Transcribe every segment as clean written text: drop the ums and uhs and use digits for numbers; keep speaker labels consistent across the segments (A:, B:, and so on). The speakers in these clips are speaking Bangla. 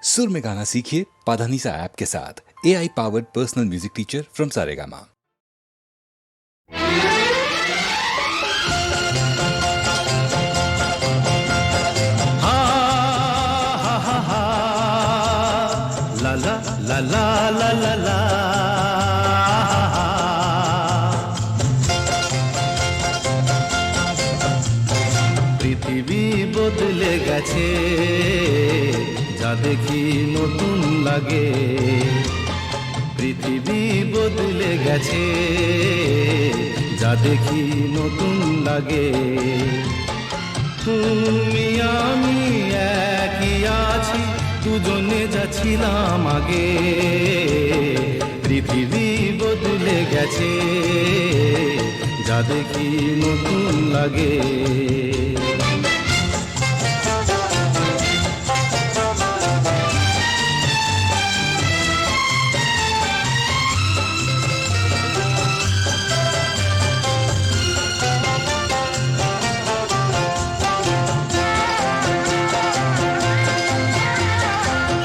A: सुर में गाना सीखिए पाधानीसा ऐप के साथ। AI powered personal music teacher from Saregama.
B: ला ला ला ला ला ला ला। পৃথিবী বদলে গেছে, যা দেখি নতুন লাগে। পৃথিবী বদলে গেছে, যা দেখি নতুন লাগে। তুমি আমি একই আছি, দুজনে যাচ্ছিলাম আগে। পৃথিবী বদলে গেছে, যা দেখি নতুন লাগে।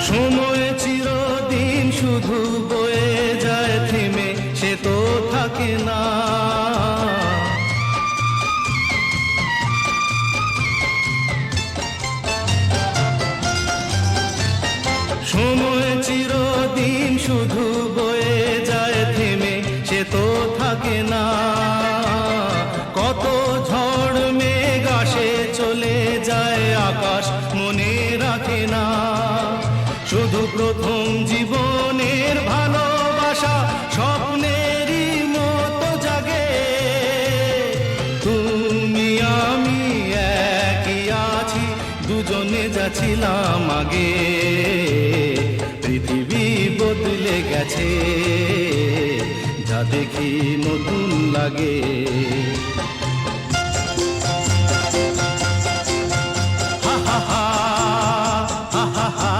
B: সময় চিরদিন শুধু বয়ে যায় থেমে, সে তো থাকে না। সময় চিরদিন শুধু বয়ে যায় থেমে, সে তো থাকে না। কত ঝড় মেঘ আসে চলে যায়, আকাশ মনে রাখে না। শুধু প্রথম জীবনের ভালোবাসা স্বপ্নেরই মতো জাগে। তুমি আমি একই আছি, দুজনে যাচ্ছিলাম আগে। পৃথিবী বদলে গেছে, যা দেখি নতুন লাগে। হা হা হা হা হা হা।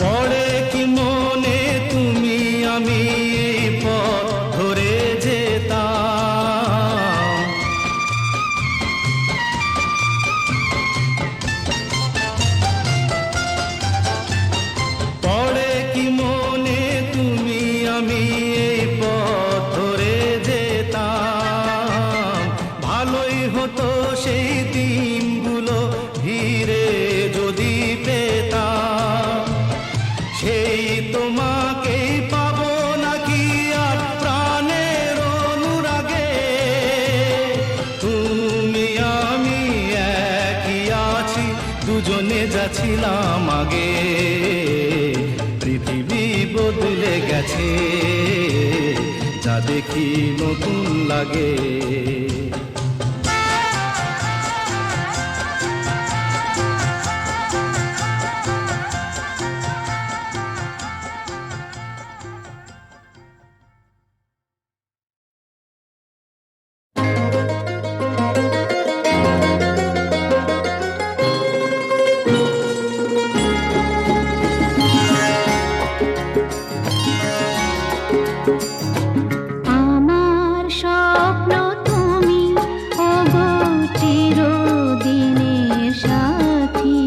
B: পড়ে কি মনে তুমি আমি এই পথ ধরে যেতাম। পড়ে কি মনে তুমি আমি এই পথ ধরে যেতাম। ভালোই হতো সেই দিনগুলো ধীরে যদি পেতাম। সেই তোমাকেই পাবো নাকি আর প্রাণের অনুরাগে। তুমি আমি একই আছি, দুজনে যাচ্ছিলাম আগে। পৃথিবী বদলে গেছে, যা দেখি নতুন লাগে।
C: আমার স্বপ্ন তুমি, ওগো চিরদিনের সাথী।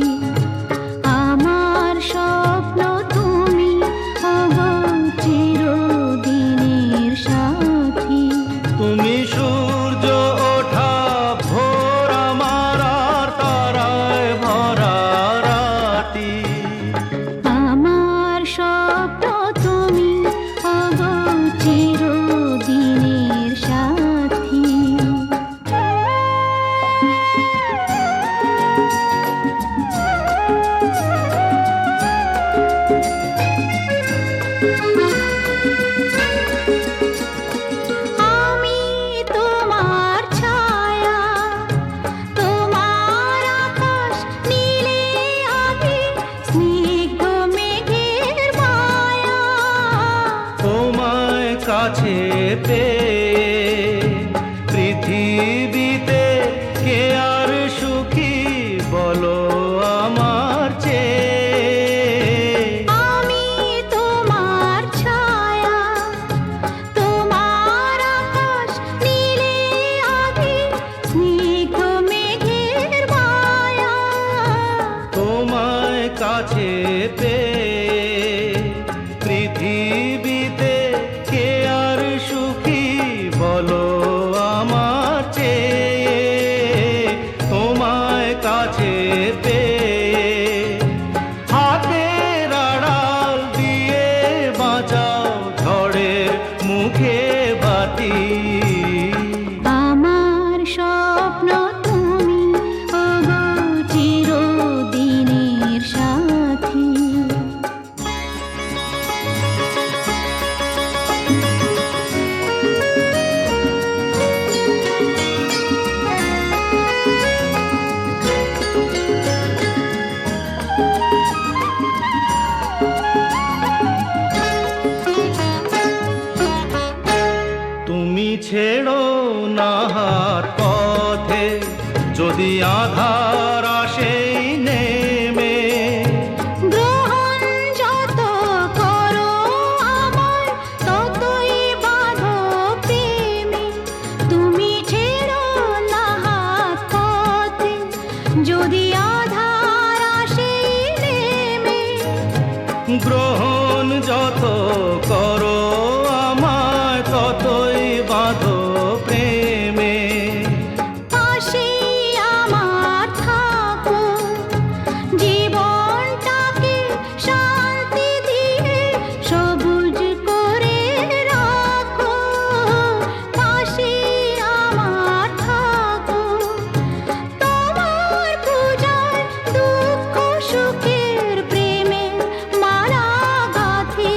C: আমার স্বপ্ন তুমি, ওগো চিরদিনের সাথী।
B: তুমি সূর্য ওঠা ভোর, আমার আর তারায় ভরা রাতি।
C: আমার স্বপ্ন তুমি, ওগো চিরদিনের সাথী। আমি তোমার ছায়া, তোমার আকাশ নীলে আমি স্নিগ্ধ মেঘের মায়া।
B: তোমায় কাছে পেয়ে পৃথিবীতে কে আর সুখী বলো আমার চেয়ে। কাছে পেয়ে পৃথিবীতে কে আর সুখী বলো আমার চেয়ে তোমায় কাছে পেয়ে হাতের আড়াল দিয়ে বাঁচাও ঝড়ের মুখে বাতি
C: আমার স্বপ্ন তুমি ওগো চিরদিনের সাথী
B: তুমি ছেড়ো না হাত পথে যদি আধার আসে নেমে
C: গ্রহণ যত করো আমায় ততই বাঁধো প্রেমে তুমি ছেড়ো না হাত পথে যদি আধার আসে নেমে
B: গ্রহণ যত করো আমায় ততই বাঁধো প্রেমে
C: পাশে আমার থাকো জীবনটাকে শান্তি দিয়ে সবুজ করে রাখো পাশে আমার থাকো তোমার পূজায় দুঃখ সুখের প্রেমে মালা গাথি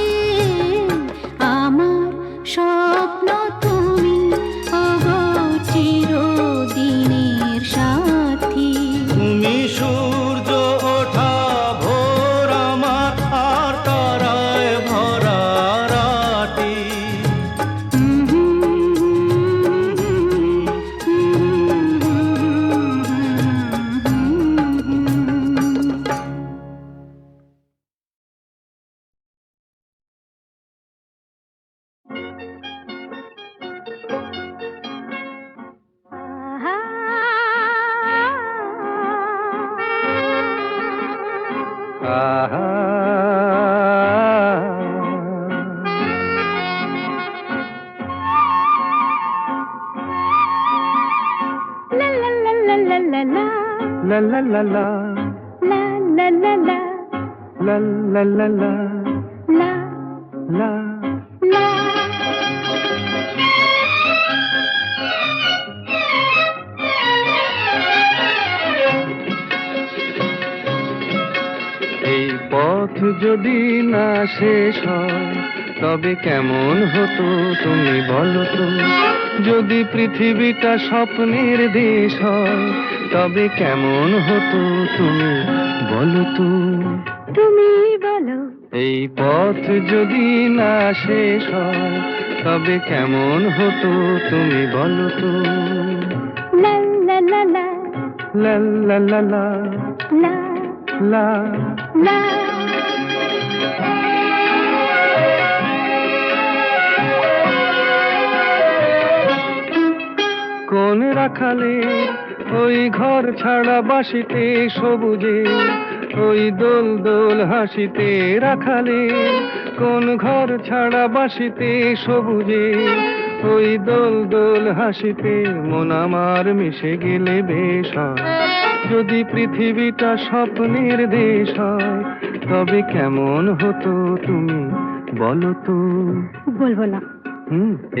C: আমার স্বপ্ন তুমি ওগো চিরদিনের সাথী
B: তুমি সূর্য ওঠা ভোর আমার আর তারায় ভরা রাতি
C: La la la la la la la
B: La la la la,
C: la la la la
B: la la la la,
C: la
B: la.
C: la
B: এই পথ যদি না শেষ হয় তবে কেমন হতো তুমি বলো তো যদি পৃথিবীটা স্বপ্নের দেশ হয় তবে কেমন হতো তুমি বলো তো
C: তুমি বলো
B: এই পথ যদি না শেষ হয় তবে কেমন হতো তুমি বলো তো
C: la la la la
B: লা লা লা লা
C: la
B: লা
C: la
B: কোন রাখালে ওই ঘর ছাড়া বাসিতে সবুজে ওই দোল দোল হাসিতে রাখালে কোন ঘর ছাড়া বাসিতে সবুজে ওই দোল দোল হাসিতে মন আমার মিশে গেলে বেশ হয় যদি পৃথিবীটা স্বপ্নের দেশ হয় তবে কেমন হতো তুমি বলো তো
C: বলবো না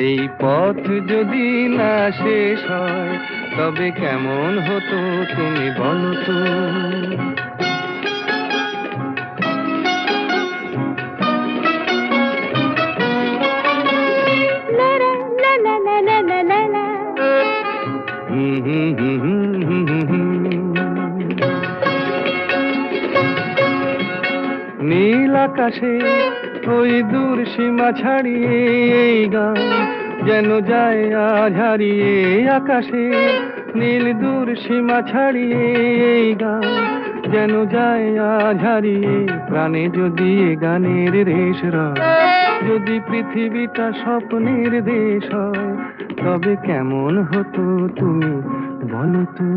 B: এই পথ যদি না শেষ হয় তবে কেমন হতো তুমি বলো তো
C: la la la la la la la la la
B: নীল আকাশে ওই দূর সীমা ছাড়িয়ে এই গান যেন যায় আজ হারিয়ে আকাশে নীল দূর সীমা ছাড়িয়ে এই গান যেন যায় আজ হারিয়ে প্রাণে যদি এ গানের রেশ রয় যদি পৃথিবীটা স্বপ্নের দেশ হয় তবে কেমন হতো তুমি বলো তো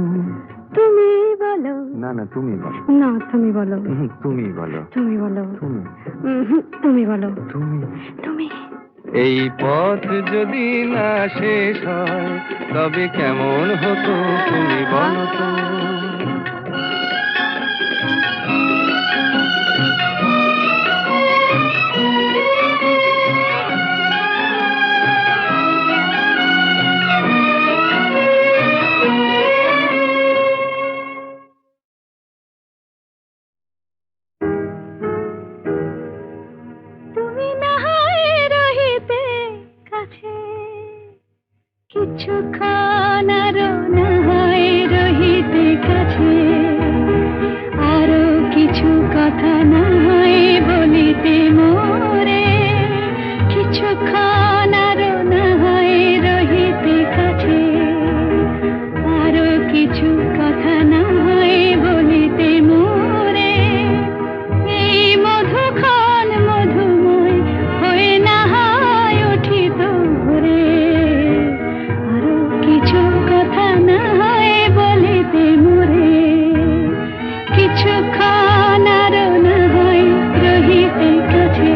C: তুমি বলো।
B: না না, তুমি বলো।
C: না, তুমি বলো।
B: তুমি বলো।
C: তুমি বলো।
B: তুমি
C: তুমি বলো।
B: তুমি
C: তুমি।
B: এই পথ যদি না শেষ হয় তবে কেমন হতো তুমি বলো তো।
C: তুমি না হয় রহিতে কাছে, কিছুক্ষণ আরো না হয় রহিতে কাছে, আরো কিছু কথা না হয় বলিতে মোরে, কিছুক্ষণ আরো না হয় রহিতে কাছে, আরো কিছু কথা না হয় বলিতে মোরে, এই মধুক্ষণ মধুময় হয়ে না হয় উঠিত ভোরে, আরো কিছু কথা না হয় বলিতে মোরে, কিছুক্ষণ আরো না হয় রহিতে কাছে।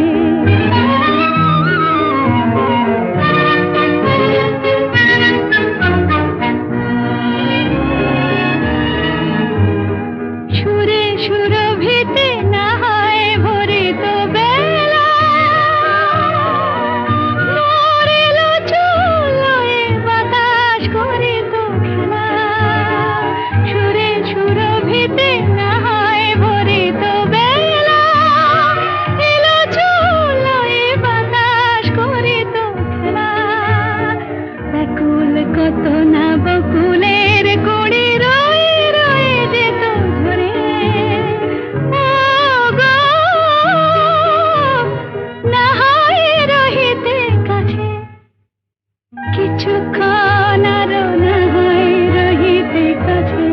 C: সুরে সুরভিতে না হয় ভরিত বেলা, মরিল চুলোয় বাতাস করিত খেলা, সুরে সুরভিতে না হয় ভরিত বেলা, এলো চুলোয় বাতাস করিত খেলা, ব্যাকুল কত না বকুলের কুড়ি রয়ে রয়ে যেত ঝরে, ও গো না হয় রহিতে কাছে, কিছুক্ষণ আরো না হয় রহিতে কাছে।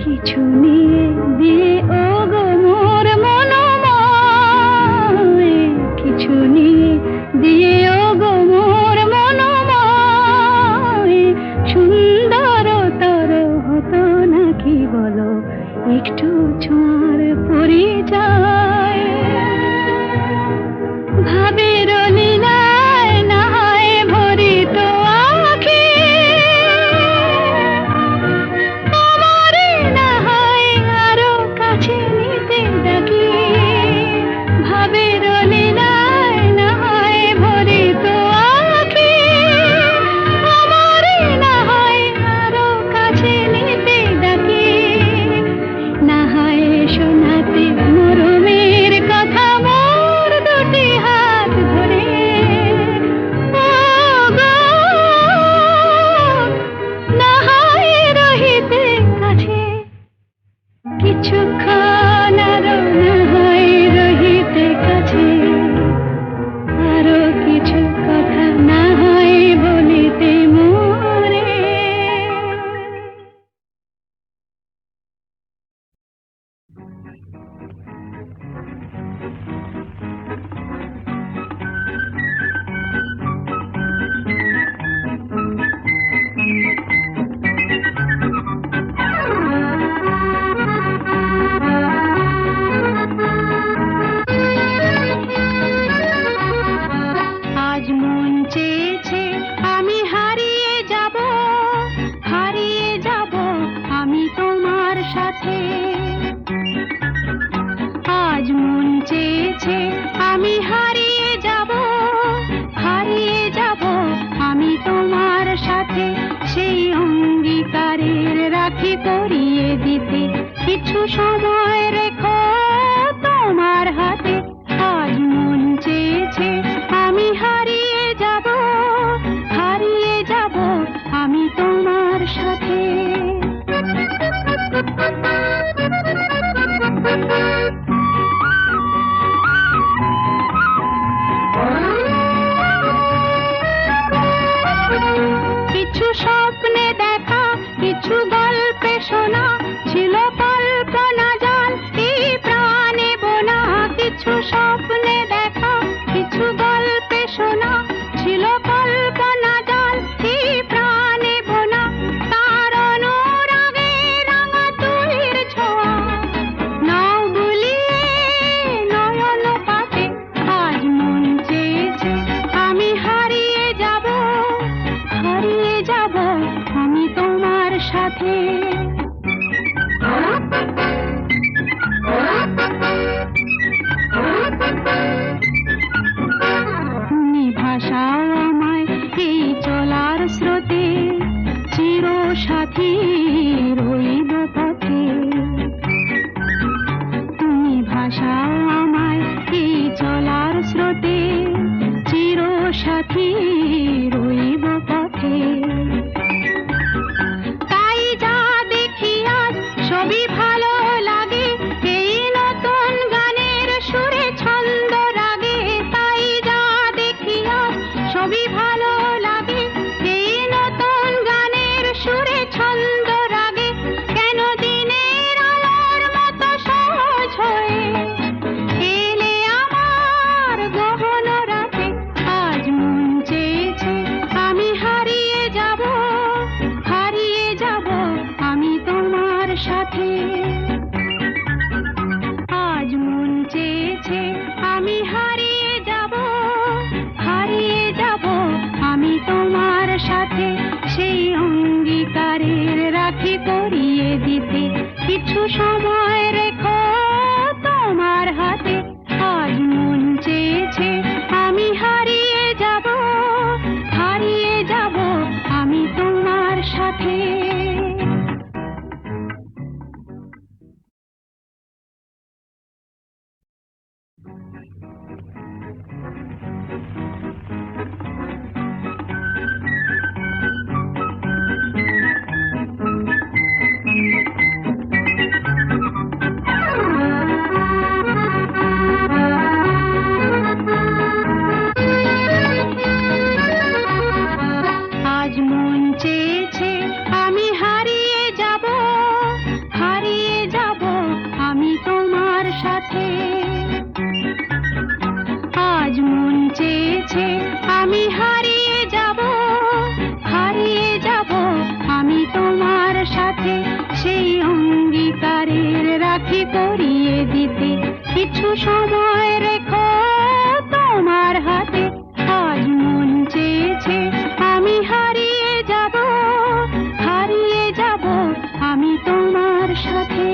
C: কিছু নিয়ে দিয়ে ও গো মোর মনোময়, কিছু নিয়ে দিয়ে ও গো মোর মনোময়, সুন্দর তর হতো নাকি বলো একটু ছোঁয়ার পরিচয়, ভাবের লীলায় না হয় ভরিত আঁখি, আমারে না হয় আরো কাছে নিতে ডাকি, ভাবের লীলায় না হয় ভরিত আঁখি, আমারে না হয় আরো কাছে নিতে ডাকি, না হয় শোনাতে মরমের কথা মোর দুটি হাত ধরে, ও গো না হয় রহিতে কাছে, কিছুক্ষণ আরো না হয় রহিতে কাছে, আরো কিছু কথা না হয় বলিতে মোরে। আজ মন চেয়েছে আমি হারিয়ে যাব, হারিয়ে যাব আমি তোমার সাথে, আজ মন চেয়েছে আমি হারিয়ে যাব, হারিয়ে যাব আমি তোমার সাথে, সেই অঙ্গীকারের রাখি পরিয়ে দিতে কিছু সময় রেখো তোমার হাতে, আজ মন চেয়েছে আমি হারিয়ে যাব, হারিয়ে যাব আমি তোমার সাথে। কিছু স্বপ্নে দেখা, কিছু গল্পে শোনা ছিল কল্পনা সাথী রইব পথে। তুমি ভাসাও আমায় এই চলার স্রোতে, চির সাথী রইব পথে। তাই যা দেখি আজ সবই ভালো লাগে, এই নতুন গানের সুরে ছন্দ রাগে। তাই যা দেখি আজ সবই ভালো লাগে, এই নতুন গানের সুরে ছন্দ রাগে। কেন দিনের আলোর মতো সহজ হয়ে এলে আমার গহন রাতে। আজ মন চেয়েছে আমি হারিয়ে যাব, হারিয়ে যাব আমি তোমার সাথে। আজ মন চেয়েছে আমি হারিয়ে যাব, হারিয়ে যাব আমি তোমার সাথে। সেই অঙ্গীকারের রাখি পরিয়ে দিতে কিছু সময় রেখো তোমার হাতে। আজ মন চেয়েছে আমি হারিয়ে যাব, হারিয়ে যাব আমি তোমার সাথে। আজ মন চেয়েছে আমি হারিয়ে যাব, হারিয়ে যাব আমি তোমার সাথে। আজ মন চেয়েছে আমি হারিয়ে যাব, হারিয়ে যাব আমি তোমার সাথে। সেই অঙ্গীকারের রাখি পরিয়ে দিতে কিছু সময় রেখো তোমার হাতে। আজ মন চেয়েছে আমি হারিয়ে যাব, হারিয়ে যাব আমি তোমার সাথে।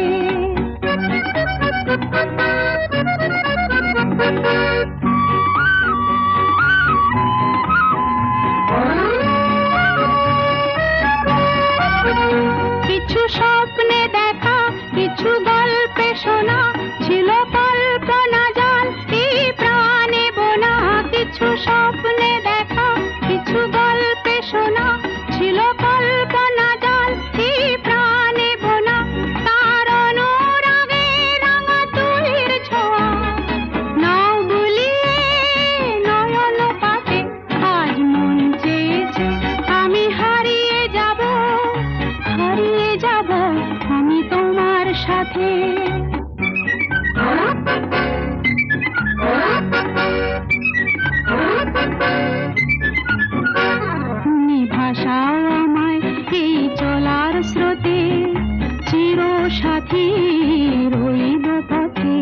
C: কিছু স্বপ্নে দেখা, কিছু গল্পে শোনা, ছিল কল্পনা জাল এই প্রাণে বোনা। কিছু স্বপ্নে দেখা, কিছু গল্পে শোনা, ছিল কল্পনা জাল এই প্রাণে বোনা। তার অনুরাগে রাঙা তুলির ছোঁয়া নাও বুলিয়ে নয়ন পাতে। আজ মন চেয়েছে আমি হারিয়ে যাব, হারিয়ে যাব আমি তোমার সাথে। তুমি ভাসাও আমায় এই চলার স্রোতে, চির সাথী রইব পথে।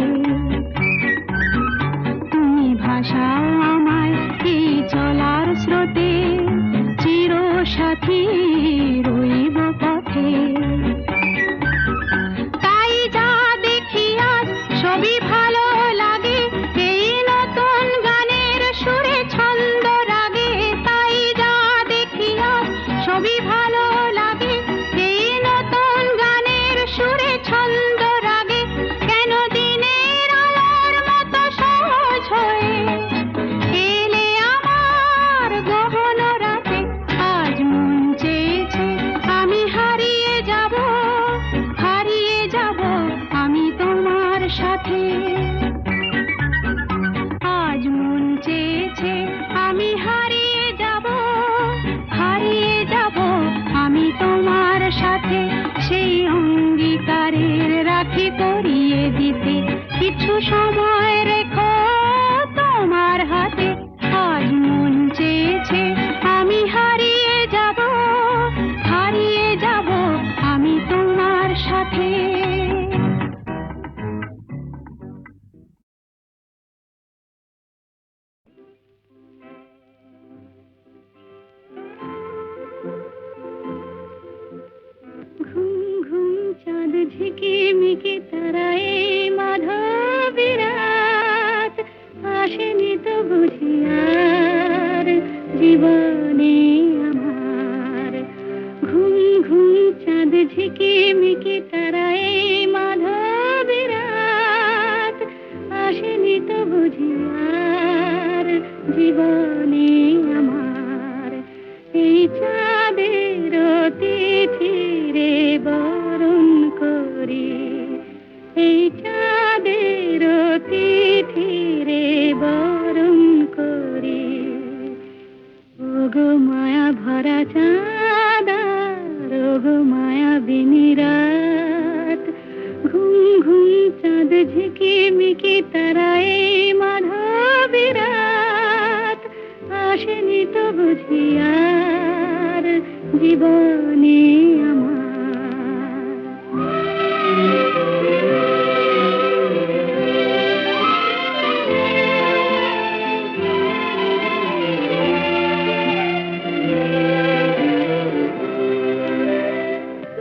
C: তুমি ভাসাও আমায় এই চলার স্রোতে, চির সাথী রইব পথে। তাই যা দেখি আজ সবই ভালো লাগে, এই নতুন গানের সুরে ছন্দ রাগে। তাই যা দেখি আজ সবই ভালো লাগে, এই নতুন গানের সুরে ছন্দ রাগে। কেন দিনের আলোর মতো সহজ হয়ে এলে আমার গহন রাতে। আজ মন চেয়েছে চাঁদের তিথি রে বরণ করি, এই চাঁদের তিথি রে বরণ করি। ওগো মায়া ভরা চাঁদা, ওগো মায়া বিনি রাত, ঘুম ঘুম চাঁদ ঝিকিমিকি তারাই মাধবী রাত, আসেনি তো বুঝি আর জীবনে আমার।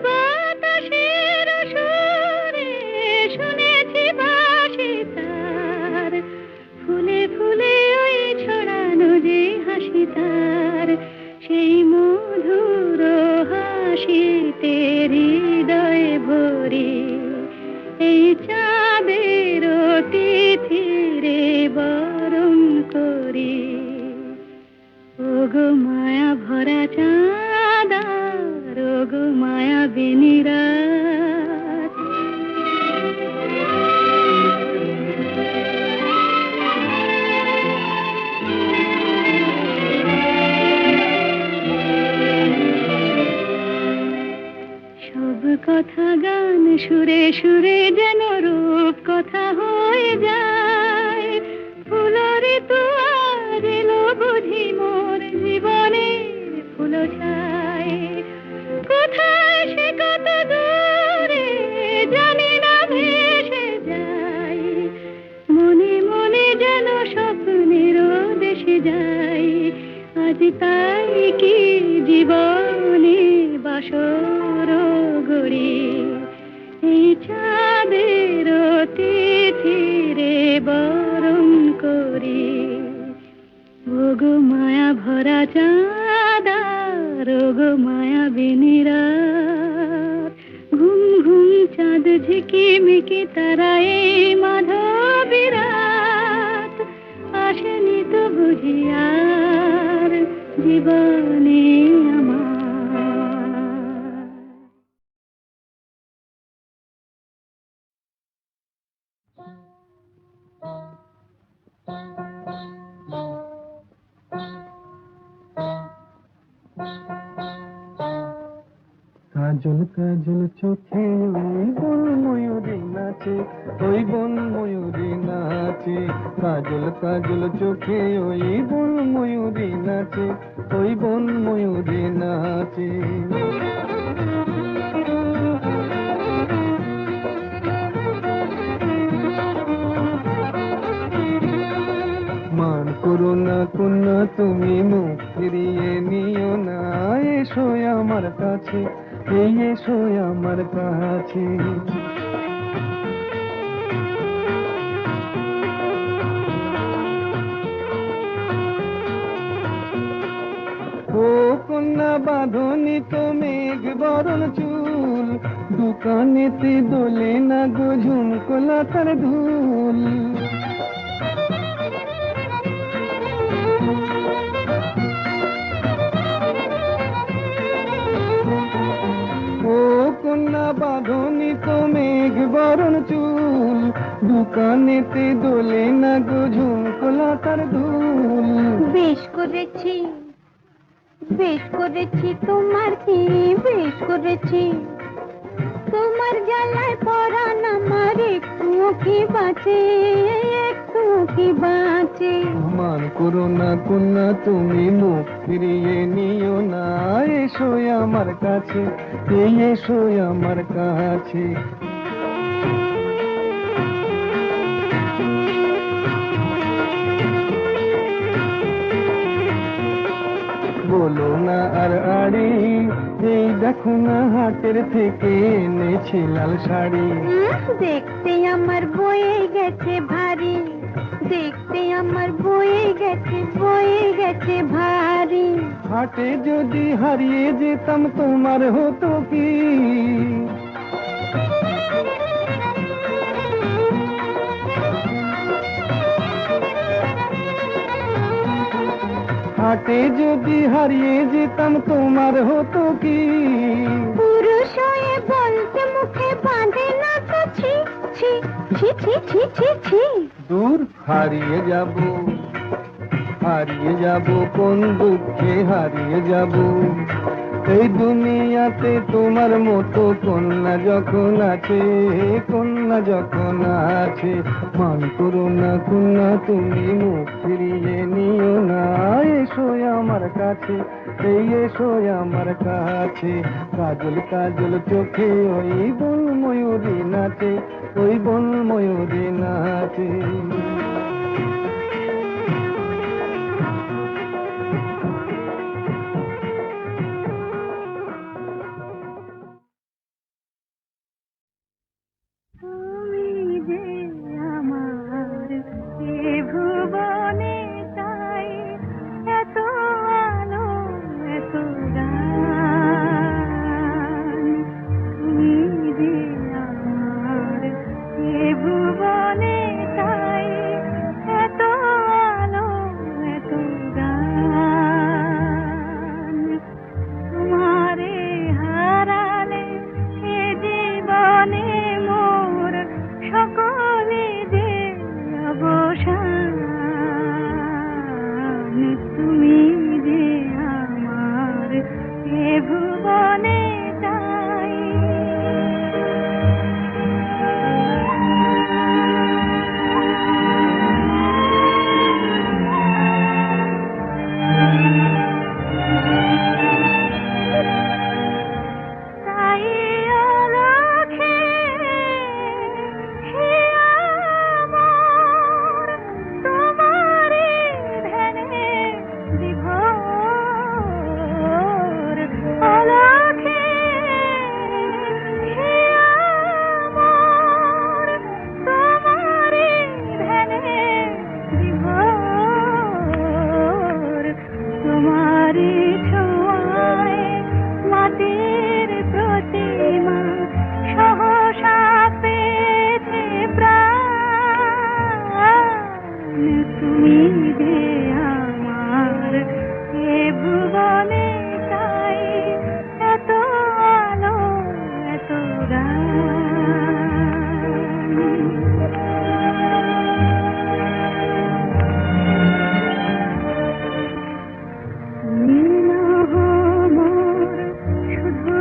C: বাতাসের সুরে শুনেছি বাঁশি তার, ফুলে ফুলে ওই ছড়ানো যে হাসি তার, সেই মধুর হাসিতে হৃদয় ভরি, এই চাঁদের তিথি রে বরণ করি। ওগো মায়া ভরা চাঁদা, ওগো মায়া বিনি রাত। সব কথা গান সুরে সুরে যেন রূপ কথা হয়ে যায়, ফুলরে তো আজ এলো বুঝি মোর জীবনের ফুল ছায়। কোথায় সে কত দূরে জানি না ভেসে যায়, মনে মনে যেন স্বপ্নের দেশে যাই। আজ তাই কি জীবনে বাসর গড়ি, এই চাঁদের তিথি রে বরণ করি। ওগো মায়া ভরা চাঁদা, ওগো মায়া বিনি রাত, ঘুম ঘুম চাঁদ ঝিকিমিকি তারাই মাধবী রাত, আসেনি তো বুঝি আর জীবনে আমার।
B: কাজল কাজল চোখে ওই বন ময়ূরী নাচে, ওই বন ময়ূরী নাচে। কাজল কাজল চোখে ওই বন ময়ূরী নাচে, ওই বন ময়ূরী নাচে। মান করো না কন্যা তুমি, মুখ ফিরিয়ে নিও না, এসো আমার কাছে, এই এসো আমার কাছে। ও কন্যা বাঁধনি তো মেঘ বরণ চুল, দোকানেতে দোলে না গো ঝুমকো লতার ধুল। ও কন্যা বাঁধনি তো মেঘ বরণ চুল, দোকানেতে দোলে না গো ঝুমকো লতার ধুল।
C: বেশ করেছি, বেশ করেছি, তোমার কি বেশ করেছি, তোমার জ্বালায় পরাণ আমার একটুও কি বাঁচে, একটুও কি বাঁচে।
B: মান করো না কন্যা তুমি, মুখ ফিরিয়ে নিও না, এসো আমার কাছে, এই এসো আমার কাছে। বলো না আর আড়ি, এই দেখো না হাটের থেকে এনেছি লাল শাড়ি।
C: দেখতে আমার বয়ে গেছে ভারী, দেখতে আমার বয়ে গেছে ভারী।
B: হাটে যদি হারিয়ে যেতাম তোমার হতো কি, হাটে যদি হারিয়ে যেতাম তোমার হতো কি?
C: পুরুষ হয়ে বলতে মুখে বাঁধে না তো ছি ছি ছি ছি ছি ছি ছি।
B: দূর হারিয়ে যাব কোন দুঃখে হারিয়ে যাব। এই দুনিয়াতে তোমার মতো কন্যা যখন আছে, মান করো না কন্যা তুমি, মুখ ফিরিয়ে নিও না। এসো আমার কাছে, এসো আমার কাছে। কাজল কাজল চোখে ওই বন ময়ূরী নাচে।
C: তুমি যে আমার এ ভুবনে তাই, এত আলো এত গান। তুমি যে আমার এ ভুবনে তাই, এত আলো এত গান। তোমারে হারালে এ জীবনে মোর সকলে যে অবসান। তুমি যে আমার এ ভুবনে তাই। তাই অলক্ষে হিয়া মোর তোমারি ধ্যানে বিভোর। অলক্ষে হিয়া মোর তোমারি ধ্যানে বিভোর। তোমারি ছোঁয়ায় মাটির প্রতিমা সহসা পেয়েছে প্রাণ। তুমি যে আমার এ ভুবনে তাই, এত আলো এত শুধু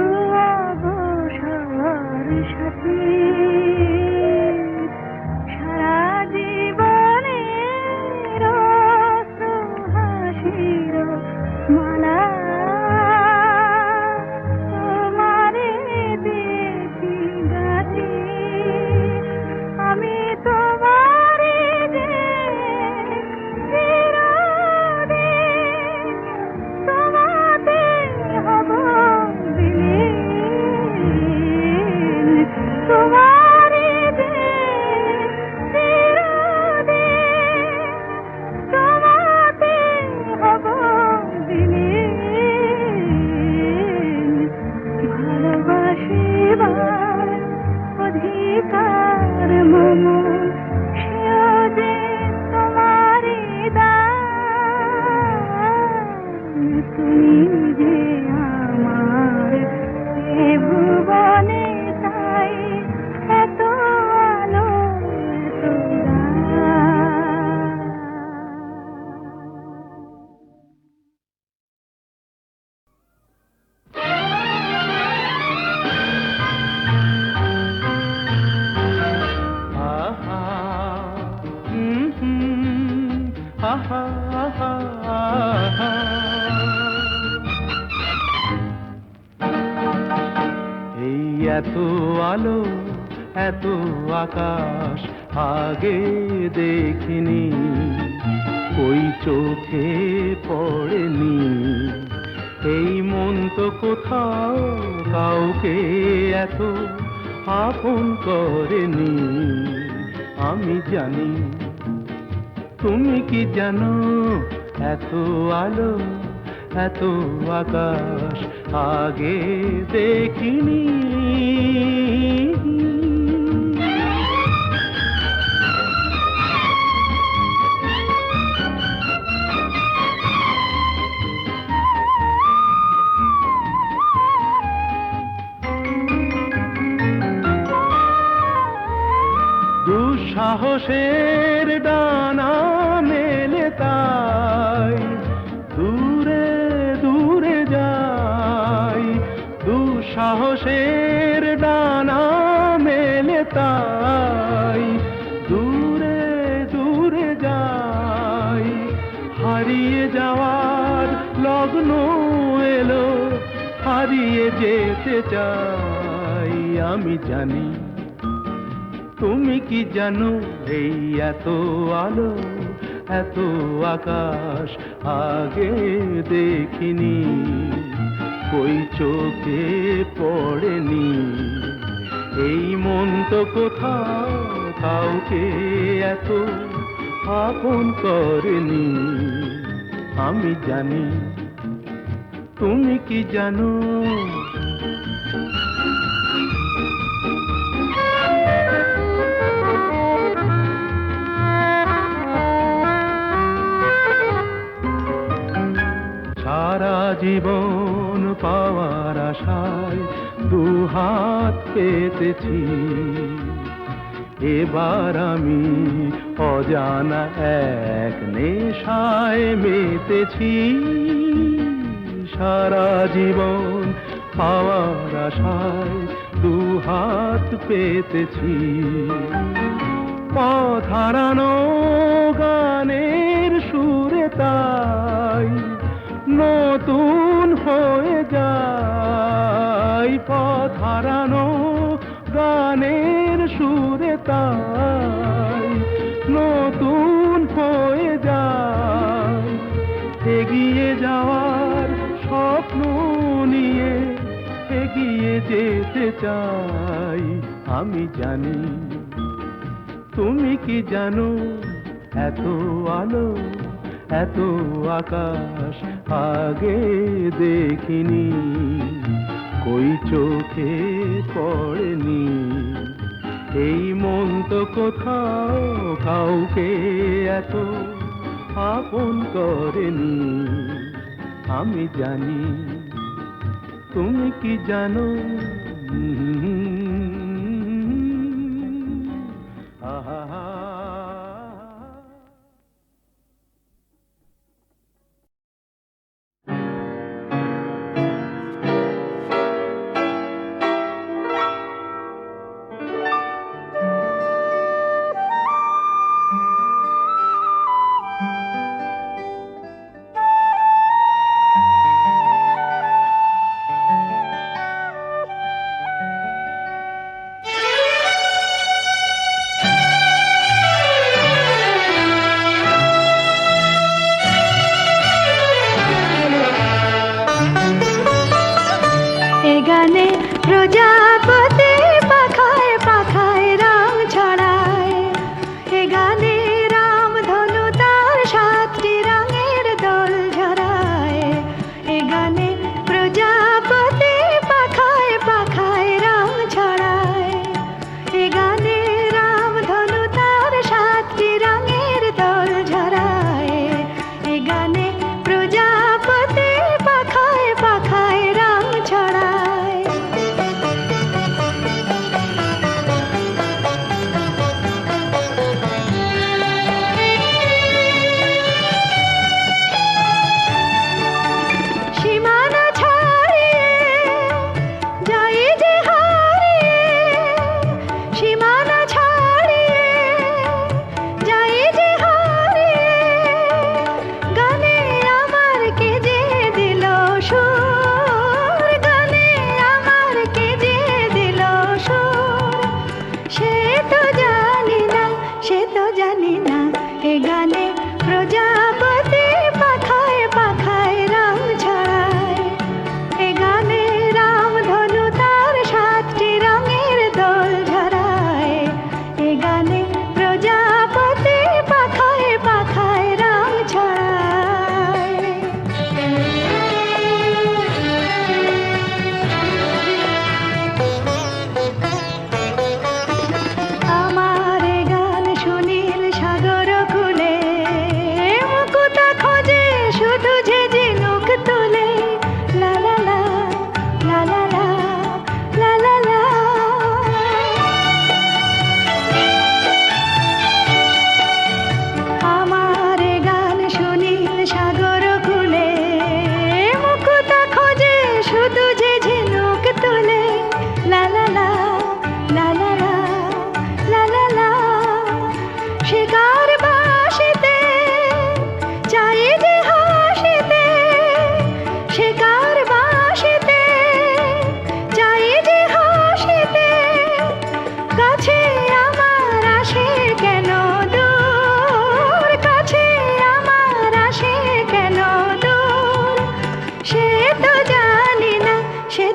C: অবসর সাথী। সারা জীবনের হাসির মালা তোমারে দেখি গাছি। আমি তোমারে যে চিরদিন তোমাতে হব বিলীন। তোমারে যে চিরদিন তোমাতে হব বিলীন। ভালোবাসিবার অধিকার মম, সেও যে তোমারি দান। তুমি যে আমার এ ভুবনে তাই, এত আলো এত গান।
B: আহা, আহা, আহা, আহা। এই এত আলো এত আকাশ আগে দেখিনি, ওই চোখে পড়েনি। এই মন তো কোথাও কাউকে এত আপন করেনি। আমি জানি, তুমি কি জানো, এত আলো এত আকাশ আগে দেখিনি। দুঃসাহসের ডানা মেলে তাই দূরে দূরে যাই, দুঃসাহসের ডানা মেলে তাই দূরে দূরে যাই। হারিয়ে যাওয়ার লগ্ন এলো, হারিয়ে যেতে চাই। আমি জানি, তুমি কি জানো, এই এত আলো এত আকাশ আগে দেখিনি, কই চোখে পড়েনি। এই মন তো কোথাও কাউকে এত আপন করেনি। আমি জানি, তুমি কি জানো। সারা জীবন পাওয়ার আশায় দুহাত পেতেছি, এবার আমি অজানা এক নেশায় মেতেছি। সারা জীবন পাওয়ার আশায় দুহাত পেতেছি, পথ হারানো গানের সুরে তাই নতুন হয়ে যায়। পথ হারানো গানের সুরে তাই নতুন হয়ে যায়। এগিয়ে যাওয়ার স্বপ্ন নিয়ে এগিয়ে যেতে চাই। আমি জানি, তুমি কি জানো, এত আলো এত আকাশ আগে দেখিনি, কই চোখে পড়েনি। এই মন তো কোথাও কাউকে এত আপন করেনি। আমি জানি, তুমি কি জানো। আহা।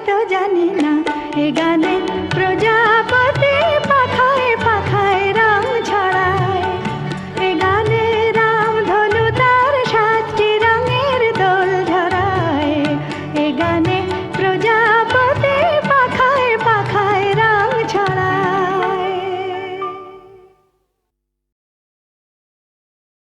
D: তো জানি না এ গানে